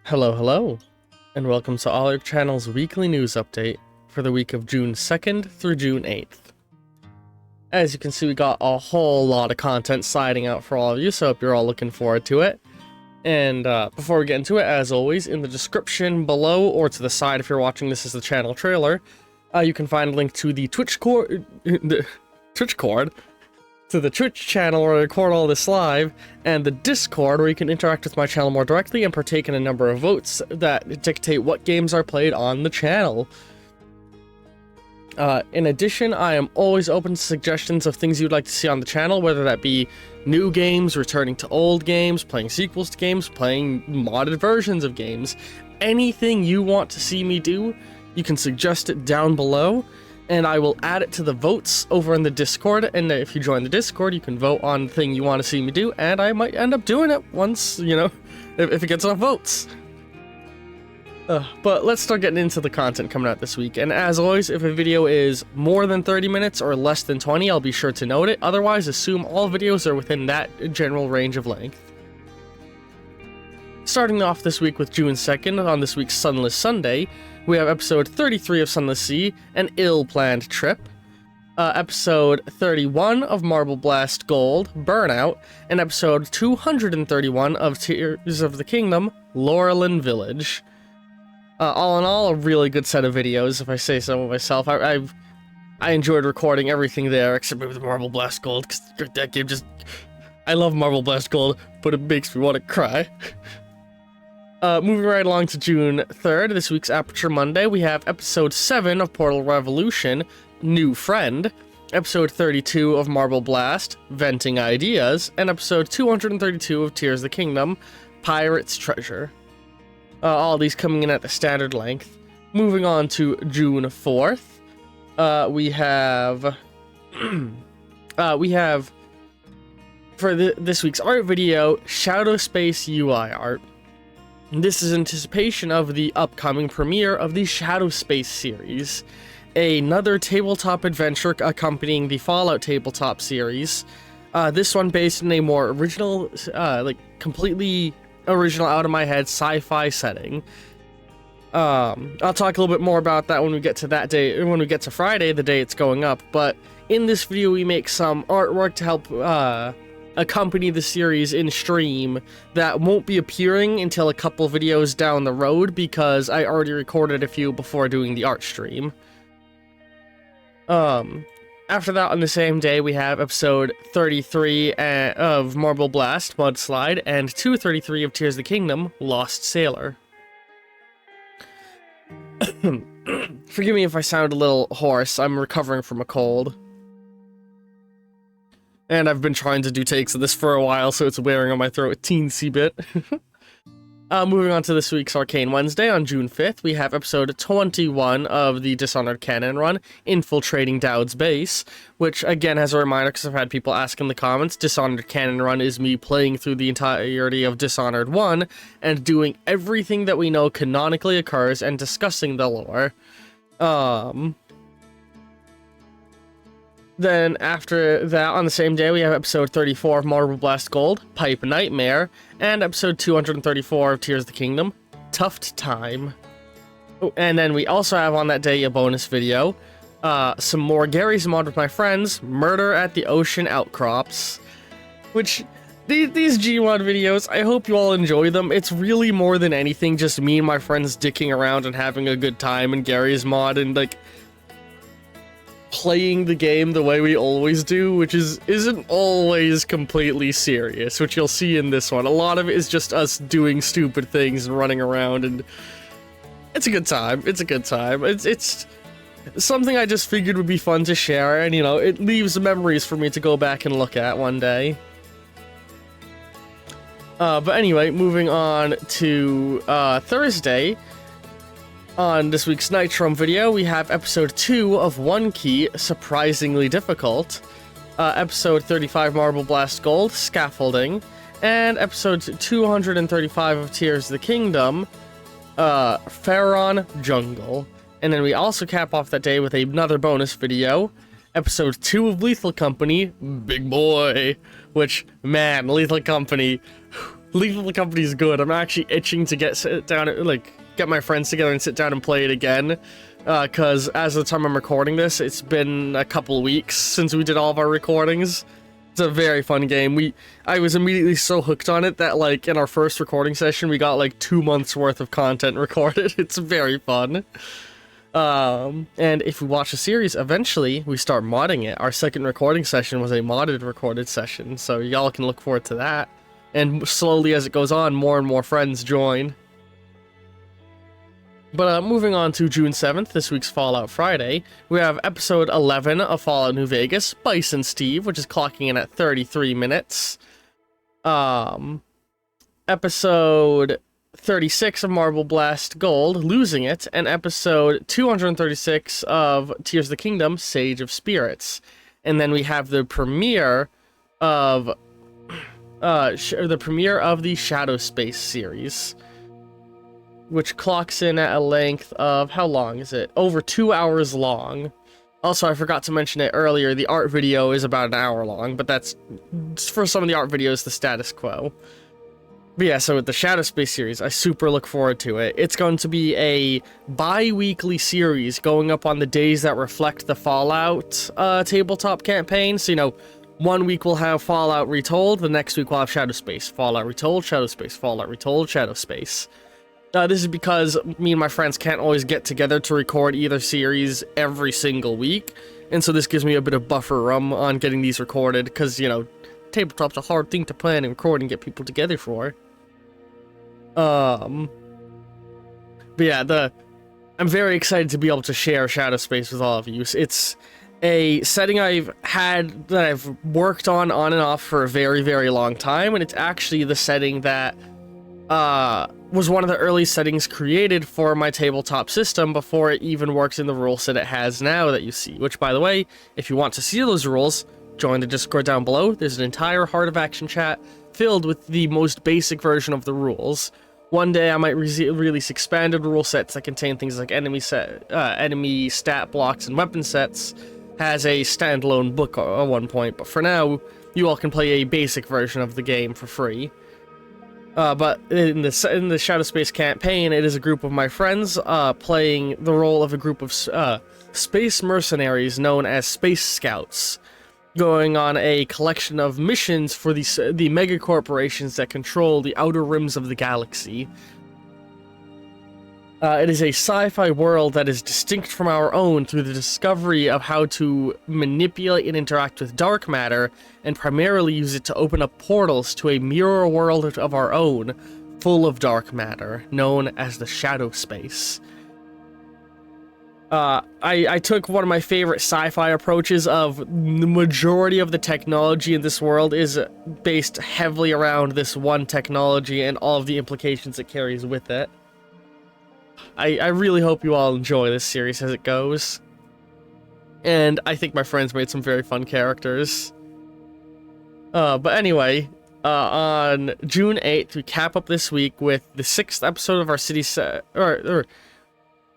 Hello, and welcome to All Our Channel's weekly news update for the week of June 2nd through June 8th. As you can see, we got a whole lot of content sliding out for all of you, so I hope you're all looking forward to it. And before we get into it, as always, in the description below, or to the side if you're watching this as the channel trailer, you can find a link to the Twitch channel where I record all this live, and the Discord where you can interact with my channel more directly and partake in a number of votes that dictate what games are played on the channel. In addition, I am always open to suggestions of things you'd like to see on the channel, whether that be new games, returning to old games, playing sequels to games, playing modded versions of games. Anything you want to see me do, you can suggest it down below, and I will add it to the votes over in the Discord. And if you join the Discord, you can vote on the thing you want to see me do, and I might end up doing it once, if it gets enough votes. But let's start getting into the content coming out this week. And as always, if a video is more than 30 minutes or less than 20, I'll be sure to note it. Otherwise, assume all videos are within that general range of length. Starting off this week with June 2nd, on this week's Sunless Sunday, we have episode 33 of Sunless Sea, An Ill-Planned Trip, episode 31 of Marble Blast Gold, Burnout, and episode 231 of Tears of the Kingdom, Laurelin Village. All in all, a really good set of videos, if I say so myself. I enjoyed recording everything there, except maybe the Marble Blast Gold, because that game just... I love Marble Blast Gold, but it makes me want to cry. Moving right along to June 3rd, this week's Aperture Monday, we have episode 7 of Portal Revolution, New Friend, episode 32 of Marble Blast, Venting Ideas, and episode 232 of Tears of the Kingdom, Pirate's Treasure. All these coming in at the standard length. Moving on to June 4th, we have for this week's art video, Shadow Space UI art. This is anticipation of the upcoming premiere of the Shadow Space series, another tabletop adventure accompanying the Fallout tabletop series. This one based in a more original, completely original, out of my head sci-fi setting. I'll talk a little bit more about that when we get to that day, when we get to Friday, the day it's going up. But in this video, we make some artwork to help accompany the series in stream that won't be appearing until a couple videos down the road, because I already recorded a few before doing the art stream. After that, on the same day, we have episode 33 of Marble Blast, Mudslide, and 233 of Tears of the Kingdom, Lost Sailor. Forgive me if I sound a little hoarse, I'm recovering from a cold. And I've been trying to do takes of this for a while, so it's wearing on my throat a teensy bit. Moving on to this week's Arcane Wednesday, on June 5th, we have episode 21 of the Dishonored Canon run, Infiltrating Dowd's Base, which, again, as a reminder, because I've had people ask in the comments, Dishonored Canon run is me playing through the entirety of Dishonored 1, and doing everything that we know canonically occurs, and discussing the lore. Then, after that, on the same day, we have episode 34 of Marble Blast Gold, Pipe Nightmare, and episode 234 of Tears of the Kingdom, Tuft Time. Oh, and then we also have on that day a bonus video, some more Gary's Mod with my friends, Murder at the Ocean Outcrops, which, these Gmod videos, I hope you all enjoy them. It's really more than anything just me and my friends dicking around and having a good time in Gary's Mod, and, playing the game the way we always do, which isn't always completely serious, which you'll see in this one. A lot of it is just us doing stupid things and running around, and it's a good time. It's a good time. It's something I just figured would be fun to share, and, it leaves memories for me to go back and look at one day. But anyway, moving on to Thursday. On this week's Nitrom video, we have episode 2 of One Key, Surprisingly Difficult, episode 35 Marble Blast Gold, Scaffolding, and episode 235 of Tears of the Kingdom, Pharaon Jungle. And then we also cap off that day with another bonus video, episode 2 of Lethal Company, Big Boy, which, man, Lethal Company, Lethal Company is good. I'm actually itching to sit down, get my friends together and sit down and play it again. Because as of the time I'm recording this, it's been a couple weeks since we did all of our recordings. It's a very fun game. I was immediately so hooked on it that, like, in our first recording session, we got, like, 2 months worth of content recorded. It's very fun. And if we watch the series, eventually we start modding it. Our second recording session was a modded recorded session, so y'all can look forward to that. And slowly as it goes on, more and more friends join. But moving on to June 7th, this week's Fallout Friday, we have episode 11 of Fallout New Vegas, Bison Steve, which is clocking in at 33 minutes. Episode 36 of Marble Blast Gold, Losing It, and episode 236 of Tears of the Kingdom, Sage of Spirits. And then we have the premiere of the Shadow Space series, which clocks in at a length of, how long is it? Over 2 hours long. Also, I forgot to mention it earlier, the art video is about an hour long, but that's, for some of the art videos, the status quo. But yeah, so with the Shadow Space series, I super look forward to it. It's going to be a bi-weekly series going up on the days that reflect the Fallout tabletop campaign. So, you know, 1 week we'll have Fallout Retold, the next week we'll have Shadow Space. Fallout Retold, Shadow Space, Fallout Retold, Shadow Space. This is because me and my friends can't always get together to record either series every single week. And so this gives me a bit of buffer room on getting these recorded, because, you know, tabletop's a hard thing to plan and record and get people together for. But yeah, I'm very excited to be able to share Shadow Space with all of you. It's a setting that I've worked on and off for a very, very long time, and it's actually the setting that was one of the early settings created for my tabletop system before it even works in the rule set it has now that you see. Which, by the way, if you want to see those rules, join the Discord down below. There's an entire Heart of Action chat filled with the most basic version of the rules. One day I might release expanded rule sets that contain things like enemy stat blocks and weapon sets. Has a standalone book at one point, but for now, you all can play a basic version of the game for free. But in the Shadow Space campaign, it is a group of my friends playing the role of a group of space mercenaries known as Space Scouts, going on a collection of missions for the mega corporations that control the outer rims of the galaxy. It is a sci-fi world that is distinct from our own through the discovery of how to manipulate and interact with dark matter, and primarily use it to open up portals to a mirror world of our own, full of dark matter, known as the Shadow Space. I took one of my favorite sci-fi approaches of the majority of the technology in this world is based heavily around this one technology and all of the implications it carries with it. I really hope you all enjoy this series as it goes. And I think my friends made some very fun characters. But anyway, on June 8th, we cap up this week with the 6th episode of our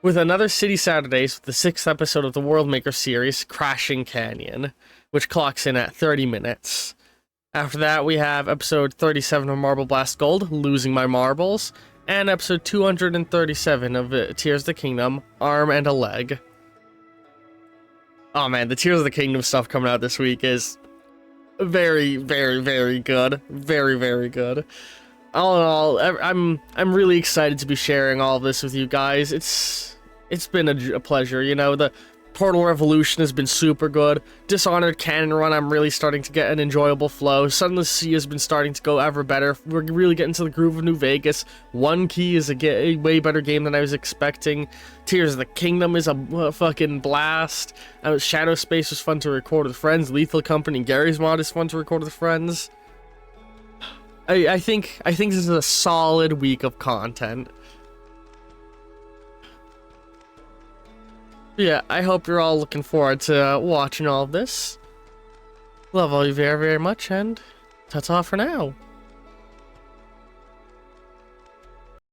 with another City Saturdays, with the 6th episode of the Worldmaker series, Crashing Canyon, which clocks in at 30 minutes. After that, we have episode 37 of Marble Blast Gold, Losing My Marbles, and episode 237 of Tears of the Kingdom, Arm and a Leg. Oh man, the Tears of the Kingdom stuff coming out this week is very, very, very good. Very, very good. All in all, I'm really excited to be sharing all of this with you guys. It's been a pleasure, you know. The Portal Revolution has been super good. Dishonored Cannon Run, I'm really starting to get an enjoyable flow. Sunless Sea has been starting to go ever better. We're really getting to the groove of New Vegas. One Key is a way better game than I was expecting. Tears of the Kingdom is a fucking blast. Shadow Space was fun to record with friends. Lethal Company, Gary's Mod is fun to record with friends. I think this is a solid week of content. Yeah, I hope you're all looking forward to watching all of this. Love all you very, very much, and ta-ta for now.